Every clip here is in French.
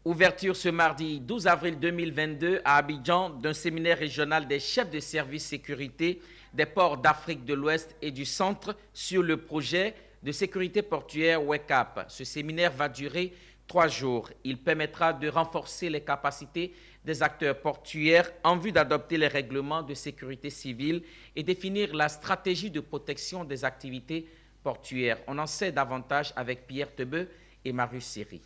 Ouverture ce mardi 12 avril 2022 à Abidjan d'un séminaire régional des chefs de service sécurité des ports d'Afrique de l'Ouest et du Centre sur le projet de sécurité portuaire WECAP. Ce séminaire va durer 3 jours. Il permettra de renforcer les capacités des acteurs portuaires en vue d'adopter les règlements de sécurité civile et définir la stratégie de protection des activités portuaires. On en sait davantage avec Pierre Tebeu et Marius Seri.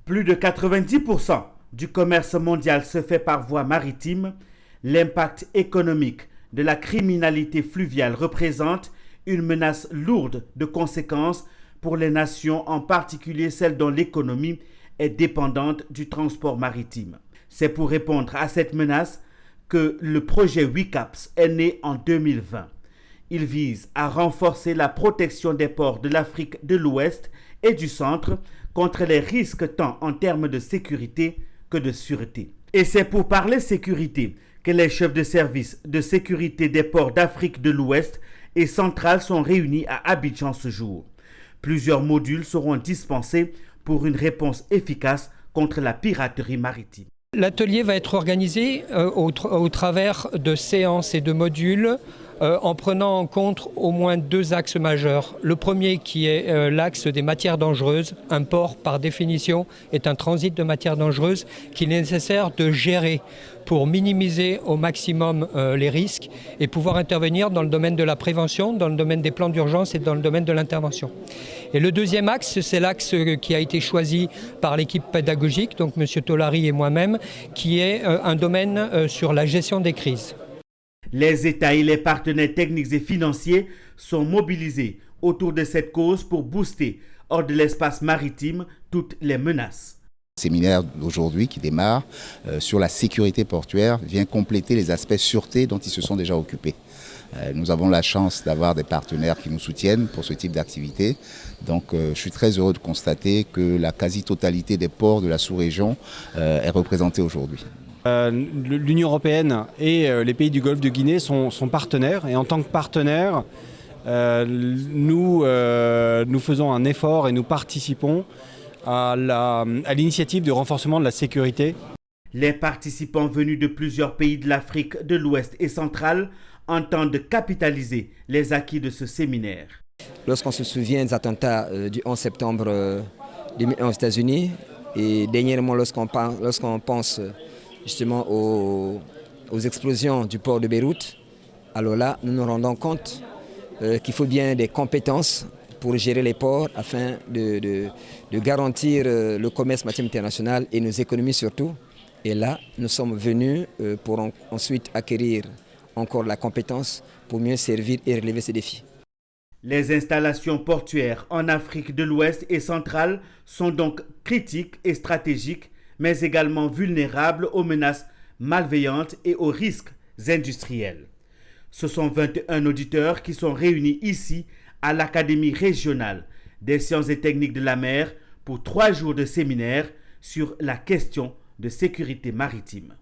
Plus de 90% du commerce mondial se fait par voie maritime. L'impact économique de la criminalité fluviale représente une menace lourde de conséquences pour les nations, en particulier celles dont l'économie est dépendante du transport maritime. C'est pour répondre à cette menace que le projet WECAPS est né en 2020. Il vise à renforcer la protection des ports de l'Afrique de l'Ouest et du Centre contre les risques tant en termes de sécurité que de sûreté. Et c'est pour parler sécurité que les chefs de service de sécurité des ports d'Afrique de l'Ouest et centrale sont réunis à Abidjan ce jour. Plusieurs modules seront dispensés pour une réponse efficace contre la piraterie maritime. L'atelier va être organisé au travers de séances et de modules en prenant en compte au moins 2 axes majeurs. Le premier qui est l'axe des matières dangereuses. Un port, par définition, est un transit de matières dangereuses qu'il est nécessaire de gérer pour minimiser au maximum les risques et pouvoir intervenir dans le domaine de la prévention, dans le domaine des plans d'urgence et dans le domaine de l'intervention. Et le deuxième axe, c'est l'axe qui a été choisi par l'équipe pédagogique, donc M. Tolari et moi-même, qui est un domaine sur la gestion des crises. Les États et les partenaires techniques et financiers sont mobilisés autour de cette cause pour booster hors de l'espace maritime toutes les menaces. Le séminaire d'aujourd'hui qui démarre sur la sécurité portuaire vient compléter les aspects sûreté dont ils se sont déjà occupés. Nous avons la chance d'avoir des partenaires qui nous soutiennent pour ce type d'activité. Donc je suis très heureux de constater que la quasi-totalité des ports de la sous-région est représentée aujourd'hui. L'Union européenne et les pays du Golfe de Guinée sont partenaires, et en tant que partenaires, nous faisons un effort et nous participons à l'initiative de renforcement de la sécurité. Les participants venus de plusieurs pays de l'Afrique de l'Ouest et centrale entendent capitaliser les acquis de ce séminaire. Lorsqu'on se souvient des attentats du 11 septembre 2001 aux États-Unis, et dernièrement lorsqu'on pense justement aux explosions du port de Beyrouth, alors là, nous nous rendons compte qu'il faut bien des compétences pour gérer les ports afin de garantir le commerce maritime international et nos économies surtout. Et là, nous sommes venus pour ensuite acquérir encore la compétence pour mieux servir et relever ces défis. Les installations portuaires en Afrique de l'Ouest et centrale sont donc critiques et stratégiques, mais également vulnérables aux menaces malveillantes et aux risques industriels. Ce sont 21 auditeurs qui sont réunis ici à l'Académie régionale des sciences et techniques de la mer pour 3 jours de séminaire sur la question de sécurité maritime.